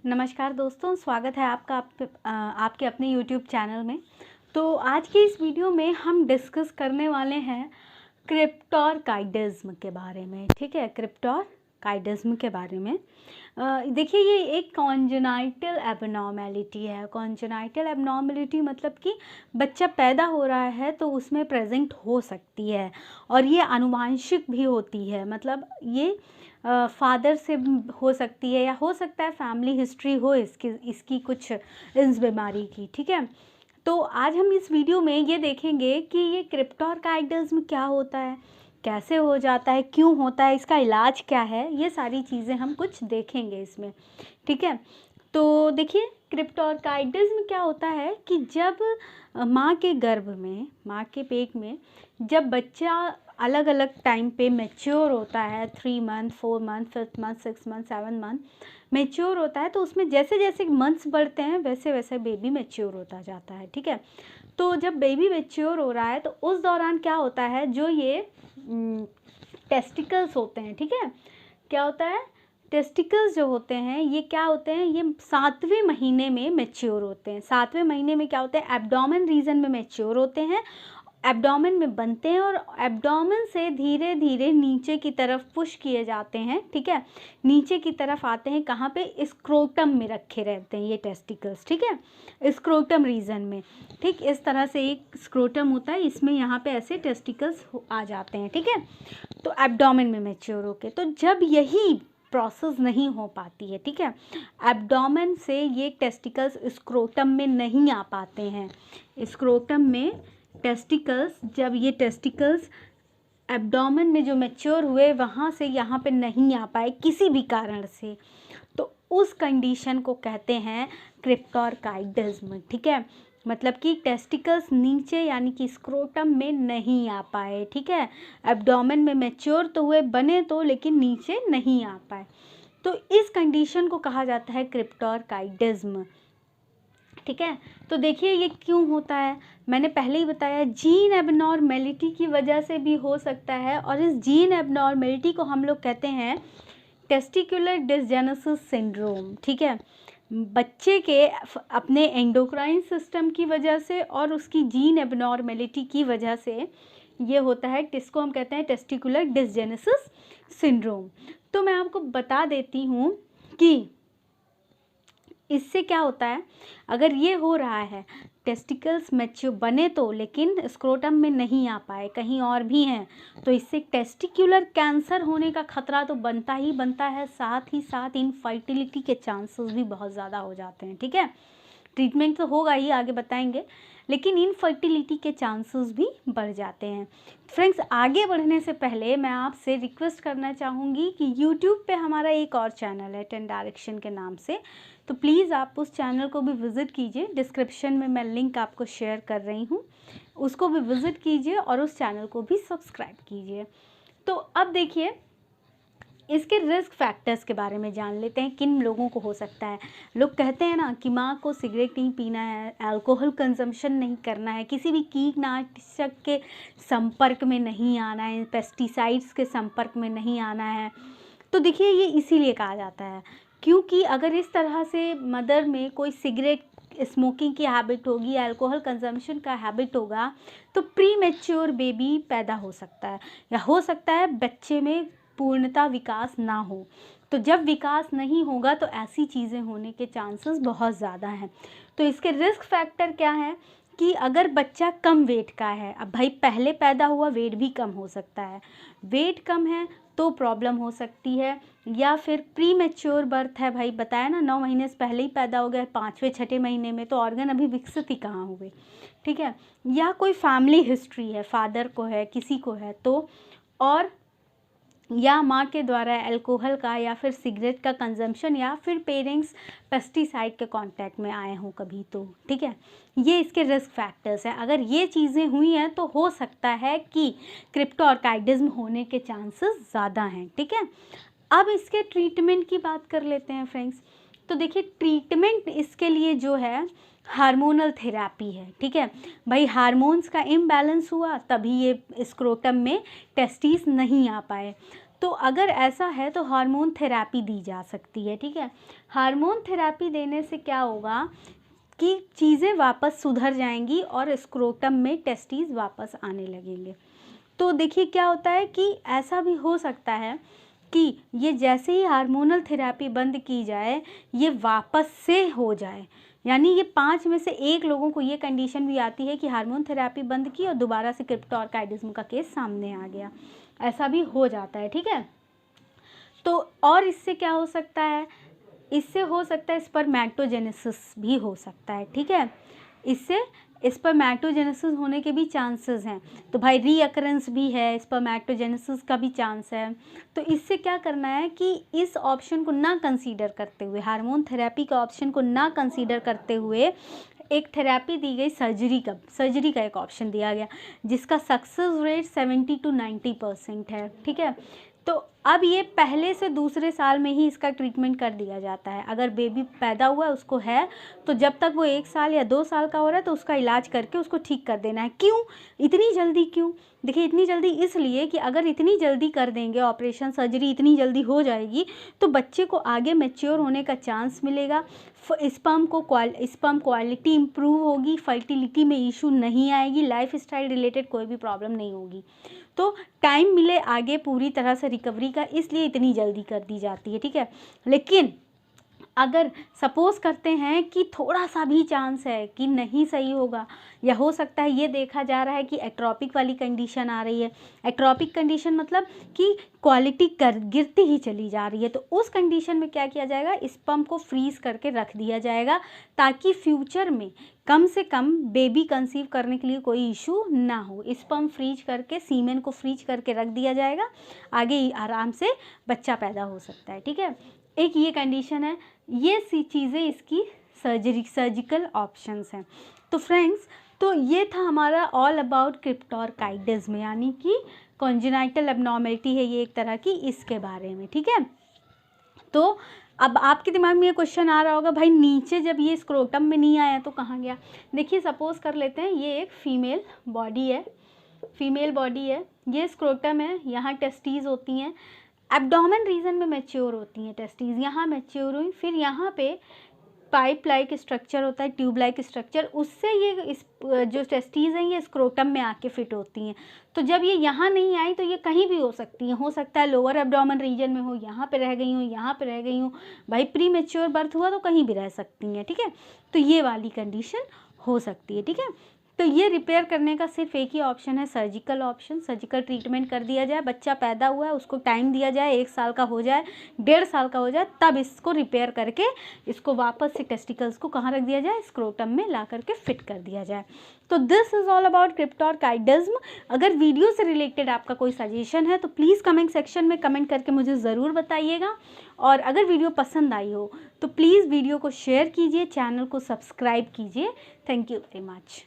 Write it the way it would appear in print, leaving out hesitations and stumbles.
नमस्कार दोस्तों, स्वागत है आपका आपके अपने YouTube चैनल में। तो आज की इस वीडियो में हम डिस्कस करने वाले हैं क्रिप्टोरकाइडिज्म के बारे में। ठीक है, क्रिप्टोरकाइडिज्म के बारे में देखिए, ये एक कॉन्जेनाइटल एबनॉर्मेलिटी है। कॉन्जेनाइटल एबनॉर्मेलिटी मतलब कि बच्चा पैदा हो रहा है तो उसमें प्रेजेंट हो सकती है और ये आनुवांशिक भी होती है। मतलब ये फादर से हो सकती है या हो सकता है फैमिली हिस्ट्री हो इसकी कुछ इस बीमारी की। ठीक है, तो आज हम इस वीडियो में ये देखेंगे कि ये क्रिप्टोरकाइडिज्म क्या होता है, कैसे हो जाता है, क्यों होता है, इसका इलाज क्या है, ये सारी चीज़ें हम कुछ देखेंगे इसमें। ठीक है, तो देखिए, क्रिप्टोरकाइडिज्म क्या होता है कि जब माँ के गर्भ में, माँ के पेट में जब बच्चा अलग अलग टाइम पे मैच्योर होता है, 3 month, 4 month, 5 month, 6 month, 7 month mature होता है, तो उसमें जैसे जैसे मंथ्स बढ़ते हैं वैसे वैसे बेबी मैच्योर होता जाता है। ठीक है, तो जब बेबी मैच्योर हो रहा है तो उस दौरान क्या होता है, जो ये टेस्टिकल्स होते हैं, ठीक है, क्या होता है, टेस्टिकल्स जो होते हैं ये क्या होते हैं, ये 7वें महीने में मैच्योर होते हैं। 7वें महीने में क्या होते हैं, एब्डोमेन रीजन में मैच्योर होते हैं, एब्डोमेन में बनते हैं और एब्डोमेन से धीरे धीरे नीचे की तरफ पुश किए जाते हैं। ठीक है, नीचे की तरफ आते हैं, कहाँ पे, स्क्रोटम में रखे रहते हैं ये टेस्टिकल्स। ठीक है, स्क्रोटम रीजन में। ठीक, इस तरह से एक स्क्रोटम होता है, इसमें यहाँ पे ऐसे टेस्टिकल्स आ जाते हैं। ठीक है, तो एब्डोमेन में मैच्योर होके, तो जब यही प्रोसेस नहीं हो पाती है, ठीक है, एब्डोमेन से ये टेस्टिकल्स स्क्रोटम में नहीं आ पाते हैं। स्क्रोटम में टेस्टिकल्स, जब ये टेस्टिकल्स एब्डोमेन में जो मैच्योर हुए वहाँ से यहाँ पे नहीं आ पाए किसी भी कारण से, तो उस कंडीशन को कहते हैं क्रिप्टोरकाइडिज्म। ठीक है, मतलब कि टेस्टिकल्स नीचे यानी कि स्क्रोटम में नहीं आ पाए। ठीक है, एब्डोमेन में मैच्योर तो हुए, बने तो, लेकिन नीचे नहीं आ पाए, तो इस कंडीशन को कहा जाता है क्रिप्टोरकाइडिज्म। ठीक है, तो देखिए ये क्यों होता है, मैंने पहले ही बताया, जीन एबनॉर्मेलिटी की वजह से भी हो सकता है, और इस जीन एबनॉर्मेलिटी को हम लोग कहते हैं टेस्टिकुलर डिसजेनेसिस सिंड्रोम। ठीक है, बच्चे के अपने एंडोक्राइन सिस्टम की वजह से और उसकी जीन एबनॉर्मेलिटी की वजह से ये होता है, जिसको हम कहते हैं टेस्टिकुलर डिसजेनेसिस सिंड्रोम। तो मैं आपको बता देती हूँ कि इससे क्या होता है, अगर ये हो रहा है, टेस्टिकल्स मैच्योर बने तो, लेकिन स्क्रोटम में नहीं आ पाए, कहीं और भी हैं, तो इससे टेस्टिकुलर कैंसर होने का खतरा तो बनता ही बनता है, साथ ही साथ इनफर्टिलिटी के चांसेस भी बहुत ज़्यादा हो जाते हैं। ठीक है, ट्रीटमेंट तो होगा ही, आगे बताएंगे, लेकिन इनफर्टिलिटी के चांसेस भी बढ़ जाते हैं। फ्रेंड्स, आगे बढ़ने से पहले मैं आपसे रिक्वेस्ट करना चाहूँगी कि यूट्यूब पे हमारा एक और चैनल है 10 डायरेक्शन के नाम से, तो प्लीज़ आप उस चैनल को भी विज़िट कीजिए। डिस्क्रिप्शन में मैं लिंक आपको शेयर कर रही हूँ, उसको भी विज़िट कीजिए और उस चैनल को भी सब्सक्राइब कीजिए। तो अब देखिए, इसके रिस्क फैक्टर्स के बारे में जान लेते हैं, किन लोगों को हो सकता है। लोग कहते हैं ना कि माँ को सिगरेट नहीं पीना है, अल्कोहल कंजम्पशन नहीं करना है, किसी भी कीटनाशक के संपर्क में नहीं आना है, पेस्टिसाइड्स के संपर्क में नहीं आना है। तो देखिए, ये इसीलिए कहा जाता है क्योंकि अगर इस तरह से मदर में कोई सिगरेट स्मोकिंग की हैबिट होगी, अल्कोहल कंजम्पशन का हैबिट होगा, तो प्री मैच्योर बेबी पैदा हो सकता है, या हो सकता है बच्चे में पूर्णता विकास ना हो। तो जब विकास नहीं होगा तो ऐसी चीज़ें होने के चांसेस बहुत ज़्यादा हैं। तो इसके रिस्क फैक्टर क्या है कि अगर बच्चा कम वेट का है, अब भाई पहले पैदा हुआ, वेट भी कम हो सकता है, वेट कम है तो प्रॉब्लम हो सकती है, या फिर प्री मैच्योर बर्थ है, भाई बताया ना 9 महीने से पहले ही पैदा हो गया, 5वें 6ठे महीने में, तो ऑर्गन अभी विकसित ही कहाँ हुए। ठीक है, या कोई फैमिली हिस्ट्री है, फादर को है, किसी को है, तो, और या माँ के द्वारा अल्कोहल का या फिर सिगरेट का कंजम्पशन, या फिर पेरेंट्स पेस्टिसाइड के कांटेक्ट में आए हों कभी तो। ठीक है, ये इसके रिस्क फैक्टर्स हैं। अगर ये चीज़ें हुई हैं तो हो सकता है कि क्रिप्टोरकाइडिज्म होने के चांसेस ज़्यादा हैं। ठीक है, अब इसके ट्रीटमेंट की बात कर लेते हैं फ्रेंड्स। तो देखिए, ट्रीटमेंट इसके लिए जो है हार्मोनल थेरेपी है। ठीक है, भाई हार्मोन्स का इम्बैलेंस हुआ तभी ये स्क्रोटम में टेस्टिस नहीं आ पाए, तो अगर ऐसा है तो हार्मोन थेरेपी दी जा सकती है, ठीक है। हार्मोन थेरेपी देने से क्या होगा कि चीज़ें वापस सुधर जाएंगी और स्क्रोटम में टेस्टिस वापस आने लगेंगे। तो देखिए क्या होता है कि ऐसा भी हो सकता है कि ये जैसे ही हार्मोनल थेरेपी बंद की जाए ये वापस से हो जाए, यानी ये 5 में से 1 लोगों को ये कंडीशन भी आती है कि हार्मोन थेरेपी बंद की और दोबारा से क्रिप्टोरकाइडिज्म का केस सामने आ गया, ऐसा भी हो जाता है, ठीक है। तो और इससे क्या हो सकता है, इससे हो सकता है स्पर्मेटोजेनेसिस भी हो सकता है, ठीक है। इससे स्पर्मेटोजेनेसिस होने के भी चांसेस हैं, तो भाई रीअकरेंस भी है, स्पर्मेटोजेनेसिस का भी चांस है। तो इससे क्या करना है कि इस ऑप्शन को ना कंसीडर करते हुए, हार्मोन थेरेपी का ऑप्शन को ना कंसीडर करते हुए एक थेरेपी दी गई, सर्जरी का एक ऑप्शन दिया गया जिसका सक्सेस रेट 70 to 90% है, ठीक है। तो अब ये पहले से दूसरे साल में ही इसका ट्रीटमेंट कर दिया जाता है। अगर बेबी पैदा हुआ है उसको है तो जब तक वो 1 साल या 2 साल का हो रहा है तो उसका इलाज करके उसको ठीक कर देना है। क्यों इतनी जल्दी, क्यों? देखिए इतनी जल्दी इसलिए कि अगर इतनी जल्दी कर देंगे ऑपरेशन, सर्जरी इतनी जल्दी हो जाएगी तो बच्चे को आगे मैच्योर होने का चांस मिलेगा, स्पर्म क्वालिटी इंप्रूव होगी, फर्टिलिटी में इशू नहीं आएगी, लाइफस्टाइल रिलेटेड कोई भी प्रॉब्लम नहीं होगी। तो टाइम मिले आगे पूरी तरह से रिकवरी का, इसलिए इतनी जल्दी कर दी जाती है, ठीक है। लेकिन अगर सपोज़ करते हैं कि थोड़ा सा भी चांस है कि नहीं सही होगा, या हो सकता है ये देखा जा रहा है कि एक्ट्रोपिक वाली कंडीशन आ रही है, एक्ट्रोपिक कंडीशन मतलब कि क्वालिटी गिरती ही चली जा रही है, तो उस कंडीशन में क्या किया जाएगा, स्पर्म को फ्रीज़ करके रख दिया जाएगा ताकि फ्यूचर में कम से कम बेबी कंसीव करने के लिए कोई इशू ना हो। स्पर्म फ्रीज करके, सीमेन को फ्रीज करके रख दिया जाएगा, आगे आराम से बच्चा पैदा हो सकता है, ठीक है। एक ये कंडीशन है, ये सी चीज़ें इसकी सर्जिकल ऑप्शंस हैं। तो फ्रेंड्स, तो ये था हमारा ऑल अबाउट क्रिप्टोरकाइडिज्म, यानी कि कॉन्जेनाइटल एबनॉर्मेलिटी है ये एक तरह की, इसके बारे में, ठीक है। तो अब आपके दिमाग में ये क्वेश्चन आ रहा होगा, भाई नीचे जब ये स्क्रोटम में नहीं आया तो कहाँ गया? देखिए सपोज़ कर लेते हैं ये एक फीमेल बॉडी है, ये स्क्रोटम है, यहाँ टेस्टीज होती हैं, एब्डोमेन रीजन में मैच्योर होती हैं टेस्टीज, यहाँ मैच्योर हुई, फिर यहाँ पे पाइप लाइक स्ट्रक्चर होता है, ट्यूब लाइक स्ट्रक्चर, उससे ये जो टेस्टीज हैं ये स्क्रोटम में आके फिट होती हैं। तो जब ये यहाँ नहीं आई तो ये कहीं भी हो सकती हैं, हो सकता है लोअर एब्डोमेन रीजन में हो, यहाँ पे रह गई हो, यहाँ पे रह गई हो, भाई प्री मैच्योर बर्थ हुआ तो कहीं भी रह सकती हैं, ठीक है। तो ये वाली कंडीशन हो सकती है, ठीक है। तो ये रिपेयर करने का सिर्फ एक ही ऑप्शन है, सर्जिकल ऑप्शन, सर्जिकल ट्रीटमेंट कर दिया जाए, बच्चा पैदा हुआ है उसको टाइम दिया जाए, 1 साल का हो जाए, 1.5 साल का हो जाए, तब इसको रिपेयर करके इसको वापस से टेस्टिकल्स को कहाँ रख दिया जाए, स्क्रोटम में ला करके फिट कर दिया जाए। तो दिस इज़ ऑल अबाउट क्रिप्टोरकाइडिज्म। अगर वीडियो से रिलेटेड आपका कोई सजेशन है तो प्लीज़ कमेंट सेक्शन में कमेंट करके मुझे ज़रूर बताइएगा, और अगर वीडियो पसंद आई हो तो प्लीज़ वीडियो को शेयर कीजिए, चैनल को सब्सक्राइब कीजिए। Thank you very much.